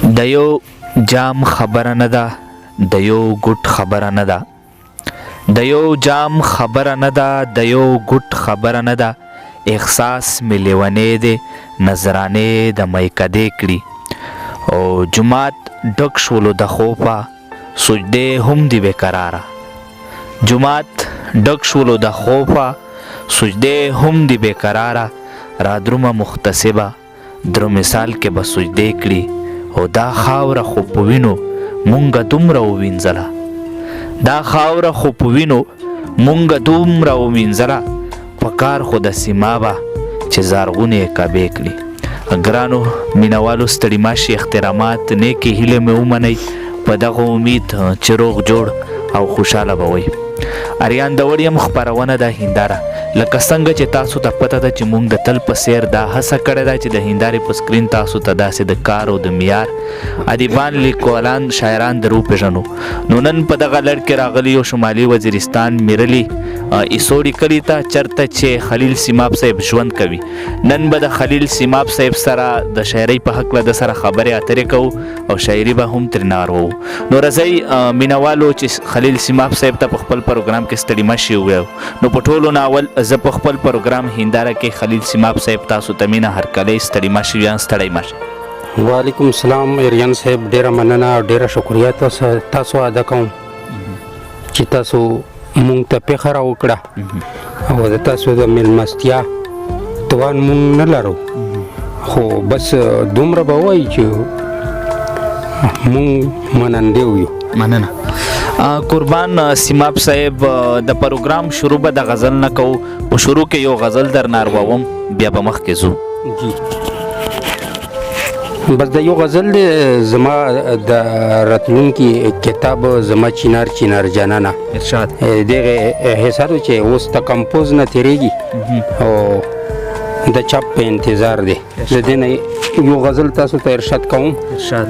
د یو جام خبره نه ده، د یو ګوټ خبره نه ده، د یو جام خبره نه ده، د یو ګوټ خبره نه ده. احساس مې لیونی دی، نظرانې د میکدې کړي او جومات ډک شولو د خوبه، سجدې هم دي بې قراره. جومات ډک شولو د خوبه، سجدې هم دي بې قراره. را درومه محتسبه، درو مثال کې به سجدې کړي او دا خاوره خو په وینو مونږه دومره ووینځله، دا خاوره خو په وینو مونږه دومره ووینځله. په کار خو د سیمابه چې زارغونې کعبې کړي. ګرانو مینوالو ستړي ماشي، احترامات نیکې هیلې مې ومنئ په دغه امید چې روغ جوړ او خوشحاله به وئ. اریان د وړیم خپرونه ده هنداره، لکه څنګه چې تاسو ته پته ده چې موږ د تل په څیر دا هڅه کړې ده چې د هندارې په سکرین تاسو ته داسې د کار او د معیار ادیبان، لیکوالان، شاعران درو پېژنو. نو نن په دغه لړ کې راغلی یو شمالي وزیرستان میرلی ایسوړي کلي ته، چرته چې خلیل سیماب صاحب ژوند کوي. نن به د خلیل سیماب صاحب سره د شاعرۍ په هکله د سره خبرې اترې کوو او شاعري به هم ترې ناروو. نو راځئ مینوالو چې خلیل سیماب صاحب ته په خپل پروګرام کې ستړي مشي ووایو. نو په ټولو ناول زه په خپل پروګرام هنداره کې خلیل سیماب صاحب تاسو ته مینه هرکلی ستړي مشي یا ستړی مشي. وعلیکم السلام اریان صاحب، ډیره مننه او ډیره شکریه تاسو ادا کوم چې تاسو مونږ ته پیښه راوکړه او د تاسو د میلمستیا توان مونږ نه لرو، خو بس دومره به وایي چې مونږ منندې یو. مننه قربان سیماب صاحب. د پروګرام شروع به د غزل نه کوو، په شروع کې یو غزل در نارووم بیا به مخکې ځو. جی بس د یو غزل زما د راتلونکي کتاب زما چینار چینار جانانه ارشاد دغه حسابو چې اوس ته کمپوز نه تیریږي او د چاپ په انتظار دی. د دې نه یو غزل تاسو ته ارشاد کوم. ارشاد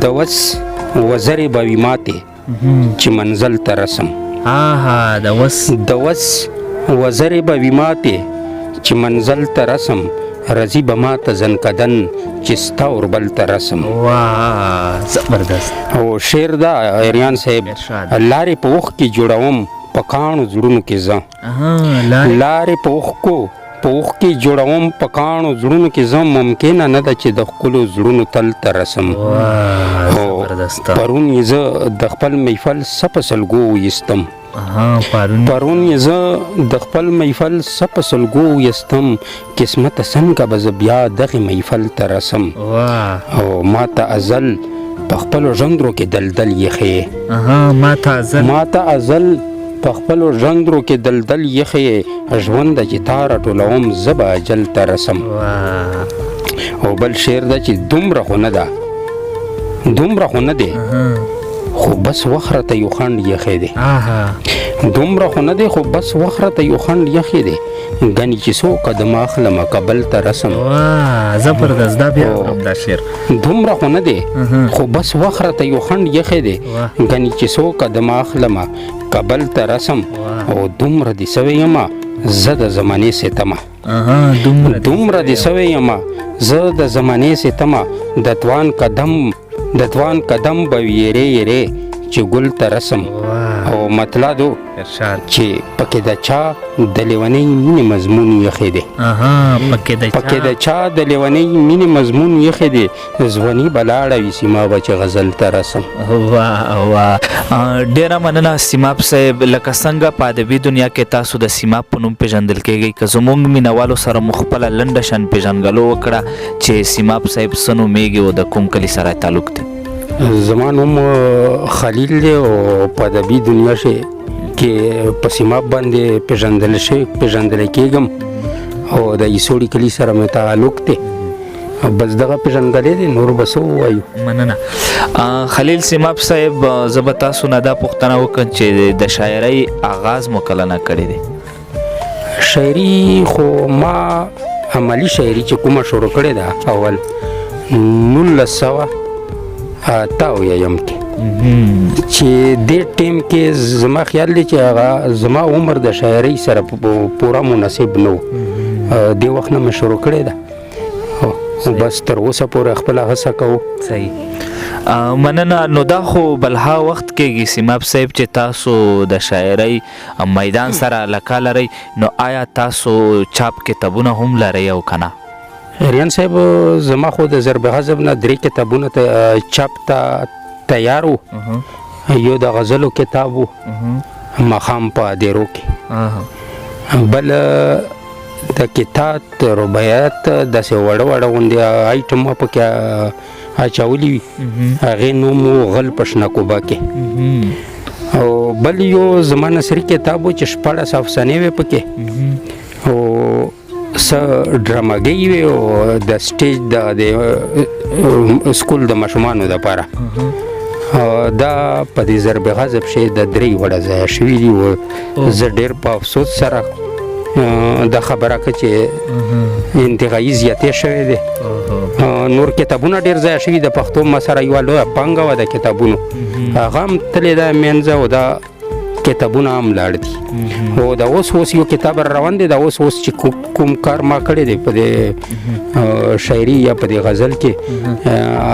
د وس وزرې به وي ماتې چې منزل ته رسم. د وس وزرې به وي ماتې چې منزل ته رسم. رضی به ما ته زنکدن چې ستا اوربل ته رسم. واه زبردست. او شعر دا اریان صاحب، لارې په اوښ کې جوړوم په کاڼو زړونو کې زه. لارې په اوښ کې جوړوم په کاڼو زړونو کې زه. ممکنه نه ده چې د ښکلو زړونو تل ته رسم. پرون یې زه د خپل محفل څه په سلګو ویستم. پرون یې زه د خپل محفل څه په سلګو ویستم. قسمته څنګه به زه بیا دغې محفل ته رسم. او ما ته ازل په خپلو ژندرو کې دلدل یخې. ما ته ازل په خپلو ژندرو کې دلدل یخې. ژونده چې تا راټولوم زه به اجل ته رسم. او بل شعر ده چې دومره خو نه دی خو بس وخره ته یو خنډ یخې دی. دومره خو نه دی خو بس وخره ته یو خنډ یخې دی. ګنې چې څو قدمه اخلمه کابل ته رسم. زبردست. دا بیا اورم دا شعر. دومره خو نه دی خو بس وخره ته یو خنډ یخې دی. ګنې چې څو قدمه اخلمه کابل ته رسم. او دومره دې سوی یمه زه د زمانې ستمه. دومره دې سوی یمه زه د زمانې ستمه. د توان قدم به یری یری چې ګل ته رسم. او مطلب چې پکې د چا د لیونۍ مینې مضمون یخې دی. پکې د چا د لیونۍ مینې مضمون یخې دی. ځواني به لاړه وي سیمابه چې غزل ته رسم. ډیره مننه سیماب صاحب. لکه څنګه په ادبي دنیا کې تاسو د سیماب په نوم پیژندل کیږئ، که زموږ مینوالو سره مو خپله لنډه شان پیژنګلو وکړه چې سیماب صاحب څه نومیږي او د کوم کلي سره تعلق دی؟ زما نوم خلیل دی او په ادبي دنیا کې په سیماب باندې پیژندل کېږم او د ایسوړي کلي سره مې تعلق دی. بس دغه پیژندګلې دی، نور به څه ووایو. مننه خلیل سیماب صاحب. زه به تاسو نه دا پوښتنه وکړم چې د شاعرۍ آغاز مو کله نه کړی دی؟ شاعري خو ما عملي شاعري چې کومه شروع کړې ده اول 1988 کې چې دې ټیم کې زما خیال دی چې هغه زما عمر د شاعرۍ سره پوره مناسب نه و. دې وخت نه مې شروع کړې ده. بس تر اوسه پورې خپل هڅه کوو. صحیح. مننه. نو دا خو بلها وخت کېږي سیماب صاحب چې تاسو د شاعرۍ میدان سره علاقه لرئ، نو آیا تاسو چاپ کتابونه هم لرئ او که نه؟ ریان صاحب زما خو د ضرب حذف نه 3 کتابونه ته چاپ ته تیار وو. یو د غزلو کتاب وو مخام په دیرو کې، بل د کتاب رباعیات داسې وړه وړه غوندې آیټم پکې اچولی وي، هغې نوم و غل په شنکوبه کې. او بل یو زما نثري کتاب و چې 14 افسانې وې پکې، او څه ډراماګۍ وې او د سټیج د سکول د ماشومانو دپاره. دا په دې ضرب حذف شی د 3 وړه ځایه شوي دي. او زه ډېر په افسوس سره دا خبره که چې انتهایی زیاتې شوی دی. نور کتابونه ډېر ځایه شوي د پښتو ما سره یوه لویه پانګه وه د کتابونو، هغه هم تلې ده منځه، او دا کتابونه هم لاړ دي. او دا اوس یو کتاب روان دی، دا اوس چې کوم کار ما کړی دی په دې شاعري یا په دې غزل کې،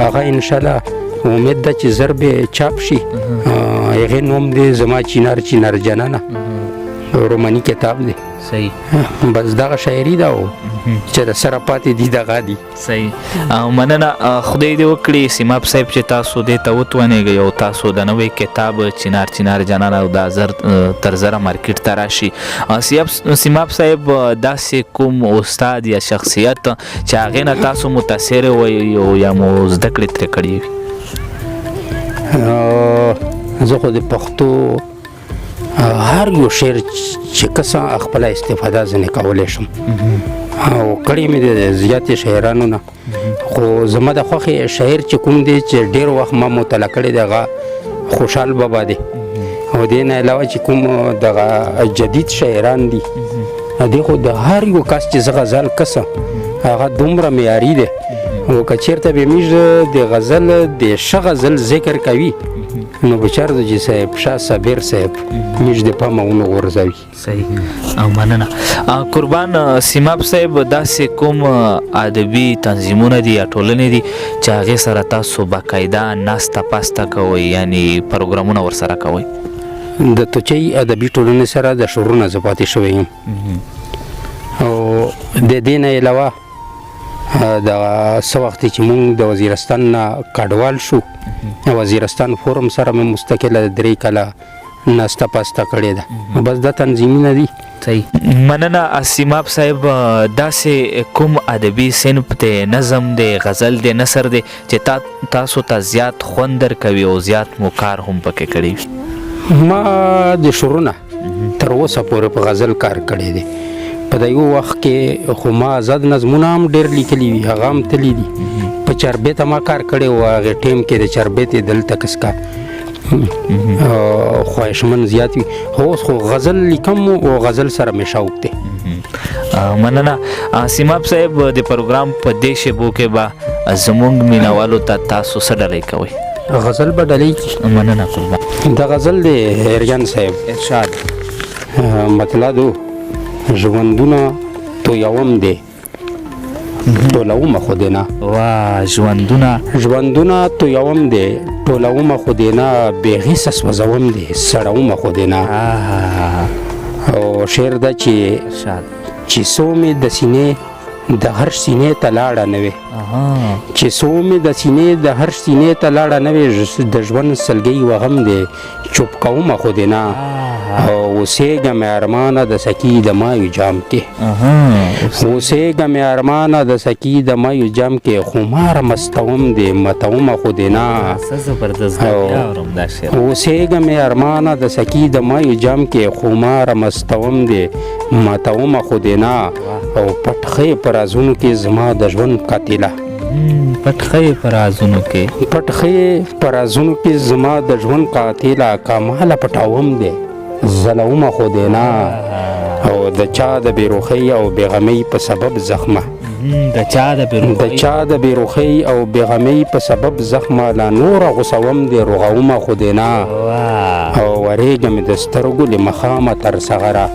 هغه انشاءالله امید ده چې زر به چاپ شي. هغې نوم دی زما چینار جانانه، روماني کتاب دی. صحیح. بس دغه شاعري ده او چې د سره پاتې دي دغه دي. صحیح. مننه. خدای دې وکړي سیماب صاحب چې تاسو دې ته وتوانېږئ او تاسو د نوی کتاب چینار جانانه او دا زر تر زره مارکیټ ته راشي. سیماب صاحب داسې کوم استاد یا شخصیت چې هغې نه تاسو متاثر وئ یا مو زده کړې ترې کړې وي؟ زه خو د پښتو هر یو شعر چې کسه خپله استفاده ځینې کولی شم، او کړی مې د زیاتې شاعرانو نه. خو زما د خوښې شاعر چې کوم دی چې ډېر وخت ما مطالعه کړی دی، هغه خوشحال بابا دی. او دې نه علاوه چې کوم دغه جدید شاعران دي، دې خو د هر یو کس چې زه غزل کسه هغه دومره معیاري دی. او که چېرته به موږ د غزل د ښه غزل ذکر کوي، نو بچار د جی صاحب شاه صابر صاحب موږ د پامه ونه غورځوي. صحیح. او مننه. قربان سیماب صاحب داسې کوم ادبي تنظیمونه دي یا ټولنې دي چې هغې سره تاسو باقاعده ناسته پاسته کوئ، یعنی پروګرامونه ورسره کوئ؟ د توچۍ ادبي ټولنې سره د شعرونه زه پاتې شوی یم. او د دې نه علاوه د څه وخت چې مونږ د وزیرستان نه کډوال شو، وزیرستان فورم سره مې مستقله 3 کاله ناسته پاسته کړې ده. بس دا تنظیمونه دي. صحیح. مننه. سیماب صاحب داسې کوم ادبي صنف دی، نظم دی، غزل دی، نثر دی چې تاسو ته زیات خوند درکوي او زیات مو کار هم پکې کړی وي؟ ما د شعرونه تر اوسه پورې په غزل کار کړی دی. په د یو وخت کې خو ما آزاد نظمونه هم ډېر لیکلي وي، هغه هم تلي دي. په چاربیته ما کار کړی و، هغې ټیم کې د چاربیتې دلته کسکا خواهشمن زیات وي. اوس خو غزل لیکم او غزل سره مې شوق دی. مننه. سیماب صاحب د پروګرام په دې شیبو کې به زموږ مینوالو ته تاسو څه ډالۍ کوئ؟ غزل به ډالۍ کړي. مننه قربان. د غزل دی ریان صاحب ارشاد مطلب ژوندونه تویوم دی ټولومه خو دې نه. وا ژوندونه تویوم دی ټولومه خو دې نه، بېغیسه سوځوم دی سړومه خو دې نه. او شعر ده چې څو مې د سینې د هر سینې ته لاړه نه وې، چې څو مې د سینې د هر سینې ته لاړه نه وې، د ژوند سلګۍ وغم دی چوپ کومه خو دې نه. او اوسېږم ارمانه د سکي د مایو جام کې، اوسېږم ارمانه د سکي د مایو جام کې، خمار مستوم دی متومه خو دې نه. اوسېږم ارمانه د سکي د مایو جام کې، خمار مستوم دی متومه خو دې نه. او پټخې پر رازونو کې زما د ژوند قاتله، پټخې پر رازونو کې زما د ژوند قاتله، کماله پټاوم دی ظلومه خو دې نه. او د چا د بېروخۍ او بېغمۍ په سبب زخمه، د چا د بېروخۍ او بېغمۍ په سبب زخمه، لا نوره غوسوم دی رغومه خو دې نه. او ورېږم د سترګو له مخامه تر سغره،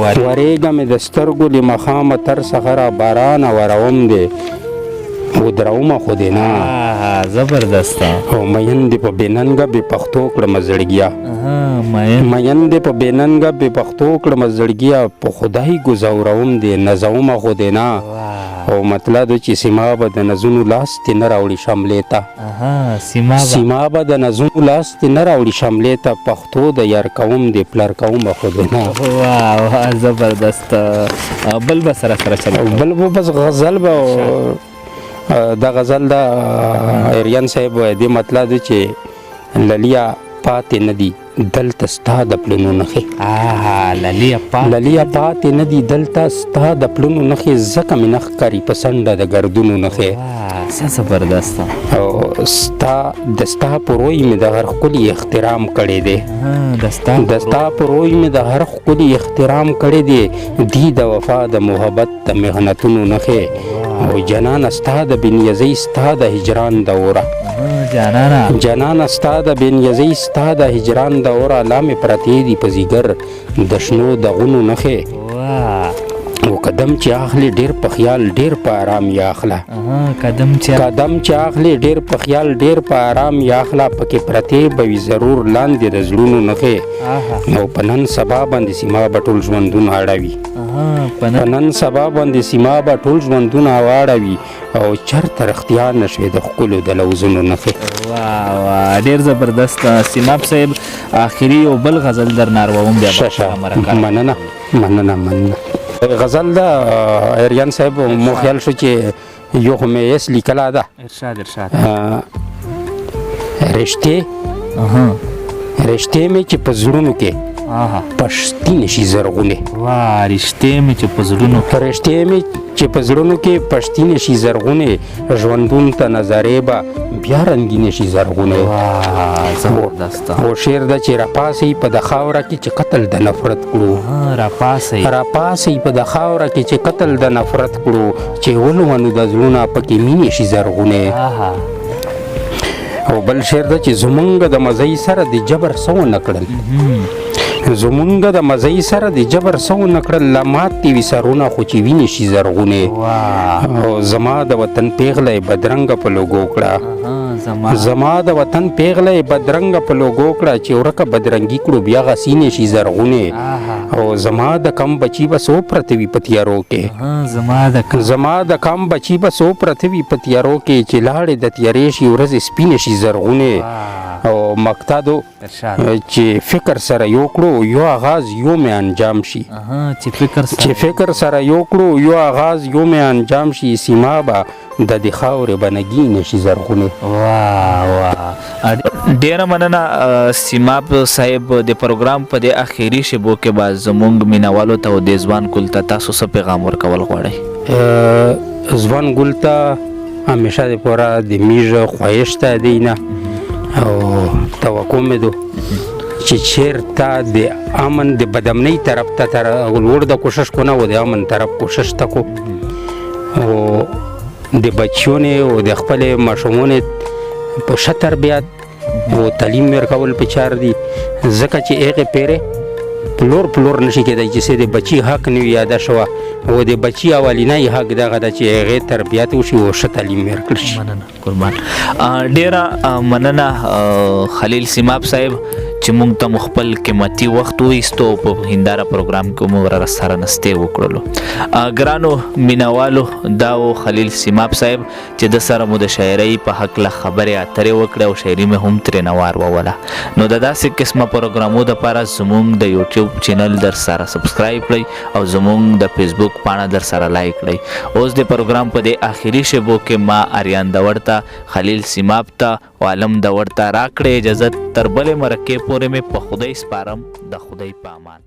ورېږم د سترګو له مخامه تر سغره، بارانه وروم دی ودراومه خو دې نه زبردست او مین دې په بېننګه بې پښتو کړمه زړګیا مین دې په بېننګه بې پښتو کړمه زړګیا په خدای ګزوروم دې نزومه خو دې نه او مطلب چې سیما به د نزونو لاس تې نه راوړي شملې ته سیما به د نزونو لاس تې نه راوړي شملې ته پښتو د یار کوم دې پلار کومه خو دې نه واه زبردست بل به سره چلو بل به بس غزل به دا غزل دا اریان صاحب دې مطلب دی چې للیا پاتې نه دي دلته ستا د پلونو نښې للیا پاتې نه دي دلته ستا د پلونو نښې ځکه مې نه ښکاري په څنډه د ګردونو نښې زبردست او د ستا په روی مې د هر ښکلي احترام کړی دی د ستا په روی مې د هر ښکلي احترام کړی دی دی د وفا د محبت د محنتونو نښې او جانانه ستا د بېنیازۍ ستا د هجران دوره جانانه ستا د بېنیازۍ ستا د هجران دوره لا مې پرتې دي په ځیګر د شنو دغونو نښې او قدم چې اخلي ډېر په خیال ډېر په آرام یا اخله قدم چې اخلي ډېر په خیال ډېر په آرام یا اخله پکې پرتې به وي ضرور لاندې د زړونو نښې او په نن سبا باندې سیما به ټول ژوندونه اړوي په نن سبا باندې سیما به ټول ژوندونه واړوي او چرته رښتیا نشوې د ښکلو د لوظونو نښې واه ډېر زبردست سیماب صاحب آخري یو بل غزل در نارووم بیا مننه غزل دا اریان صاحب مو خیال شو چې یو خو مې ایس لیکلا ده ارشاد رشتې مې چې په زړونو کې پښتي نشي زرغونې رشتې مې چې په زړونو کې پښتي نشي زرغونې ژوندون ته نظرې به بیا رنګي نشي زرغونې او شعر ده چې راپاسئ په د خاوره کې چې قتل د نفرت کړو راپاسئ په د خاوره کې چې قتل د نفرت کړو چې ولونو د زړونه پکې مینې شي زرغونې او بل شعر ده چې زمونږ د مزۍ سره د جبر څه ونه کړل زمونږ د مزۍ سره د جبر څه ونه کړل لا مات دې وي سرونه خو چې وینې شي زرغونې او زما د وطن پیغله یې بدرنګه په لوګو کړه زما د وطن پیغله یې بدرنګه په لوګو کړه چې ورکه بدرنګي کړو بیا غسینې شي زرغونې او زما د کم بچي به څو پرته وي په تیارو کې زما د کم بچي به څو پرته وي په تیارو کې چې لاړې د تیارې شي ورځې سپینې شي زرغونې او مقتدو چې فکر سره یو کړو یو آغاز یو مې انجام شي چې فکر سره یو کړو یو آغاز یو مې انجام شي سیما به د دې خاورې بنګي نشي زرغونې ډیره مننه سیماب صاحب د پروګرام په د اخیری شبو کې با زمونږ مینوالو ته او د ځوان ګل ته تاسو څه پیغام ورکول غواړئ ځوان ګل ته همیشه د پوره د میژه خواهش ته دی نه او توقع مې دو چې چېرته د امن د بدامنۍ طرف ته تر لوړ د کوشش کو نه و د امن طرف کوشش ته کو او د بچیونې او د خپلې ماشومونې په ښه تربیت او تعلیم ورکول پکار دي ځکه چې هغې پیرې پلور نشي کېدی چې د بچي حق نه وي یاده شوه او د بچي اولینی حق دغه ده چې هغې تربیت وشي او ښه تعلیم ورکړل شي قربان ډیره مننه خلیل سیماب صاحب چې مونږ ته خپل قیمتي وخت وایستو په هنداره پروګرام کې مو سره نستې وکړلو ګرانو مینوالو دا و خلیل سیماب صاحب چې د سره مو د شاعرۍ په هکله خبرې اترې وکړې او شاعري مې هم ترې واروله نو د داسې قسمه پروګرامو دپاره زمونږ د یوټیوب چینل در سره سبسکرایب کړئ او زمونږ د فیسبوک پاڼه در سره لایک کړئ اوس د پروګرام په د آخري شبو کې ما اریان دور ته خلیل سیماب ته او عالم دور ته راکړې اجازت تر بلې مرکې پورې مې په خدای سپارم د خدای په امان